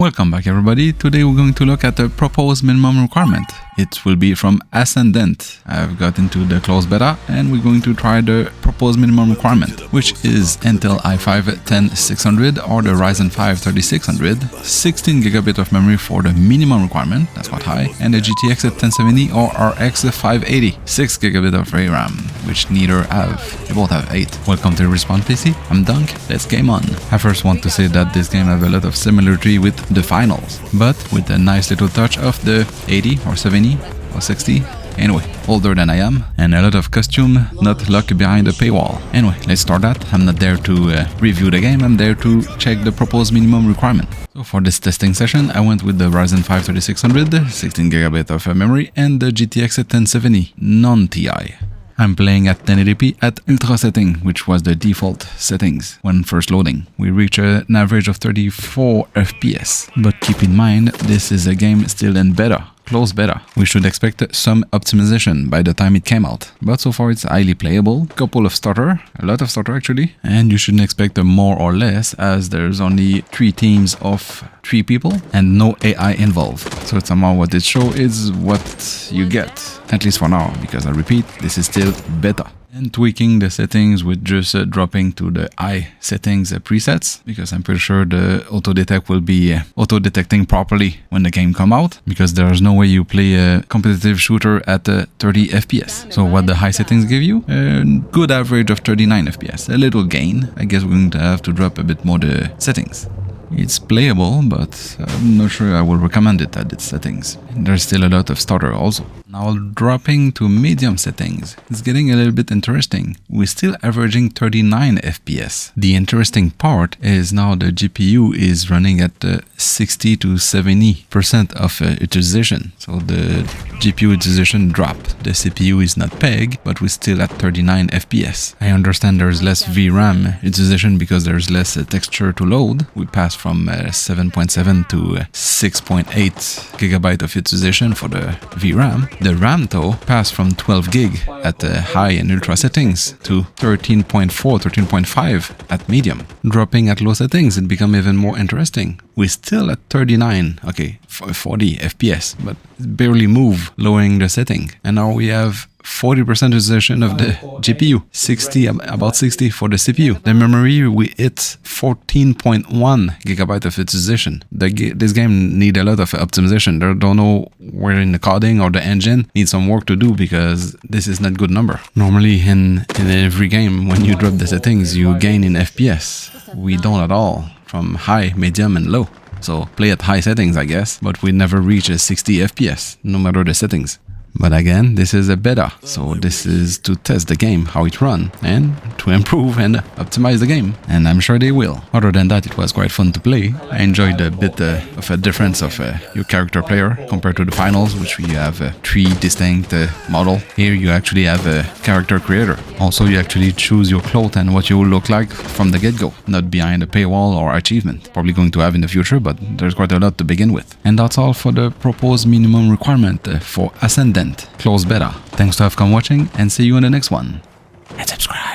Welcome back everybody. Today we're going to look at the proposed minimum requirement. It will be from Ascendant. I've got into the closed beta and we're going to try the proposed minimum requirement, which is Intel i5-10600 or the Ryzen 5 3600, 16GB of memory for the minimum requirement, that's quite high, and the GTX 1070 or RX 580, 6GB of RAM, which neither have. They both have 8. Welcome to Respawn PC, I'm Dunk, let's game on. I first want to say that this game has a lot of similarity with the finals, but with a nice little touch of the 80 or 70 or 60. Anyway, older than I am, and a lot of costume not locked behind a paywall. Anyway, let's start that. I'm not there to review the game, I'm there to check the proposed minimum requirement. So for this testing session, I went with the Ryzen 5 3600, 16GB of memory, and the GTX 1070 non-TI. I'm playing at 1080p at ultra setting, which was the default settings when first loading. We reach an average of 34 FPS, but keep in mind this is a game still in beta, closed beta. We should expect some optimization by the time it came out, but so far it's highly playable, couple of stutter, a lot of stutter actually, and you shouldn't expect more or less as there's only 3 teams of 3 people and no AI involved. So somehow what it shows is what you get, at least for now, because I repeat, this is still beta. And tweaking the settings with just dropping to the high settings presets, because I'm pretty sure the auto detect will be auto-detecting properly when the game come out, because there's no way you play a competitive shooter at 30 FPS. So what the high settings give you? A good average of 39 FPS, a little gain. I guess we're going to have to drop a bit more the settings. It's playable, but I'm not sure I will recommend it at its settings. There's still a lot of stutter also. Now dropping to medium settings, it's getting a little bit interesting. We're still averaging 39 FPS. The interesting part is now the GPU is running at 60 to 70% of utilization. So the GPU utilization dropped. The CPU is not pegged, but we're still at 39 FPS. I understand there's less VRAM utilization because there's less texture to load. We passed from 7.7 to 6.8 GB of utilization for the VRAM. The RAM though passed from 12 gig at high and ultra settings to 13.4, 13.5 at medium. Dropping at low settings, it becomes even more interesting. We're still at 39, okay, 40 FPS, but it barely move lowering the setting. And now we have 40% utilization of the GPU, about 60 for the CPU. The memory, we hit 14.1 GB of utilization. This game need a lot of optimization. I don't know where in the coding or the engine needs some work to do because this is not good number. Normally in every game, when you drop the settings, you gain in FPS. We don't at all, from high, medium and low. So play at high settings, I guess, but we never reach a 60 FPS, no matter the settings. But again, this is a beta, so this is to test the game, how it runs, and to improve and optimize the game. And I'm sure they will. Other than that, it was quite fun to play. I enjoyed a bit of a difference of your character player compared to the finals, which we have 3 distinct models. Here you actually have a character creator. Also, you actually choose your clothes and what you will look like from the get-go, not behind a paywall or achievement. Probably going to have in the future, but there's quite a lot to begin with. And that's all for the proposed minimum requirement for Ascendant closed beta. Thanks to have come watching and see you in the next one. And subscribe.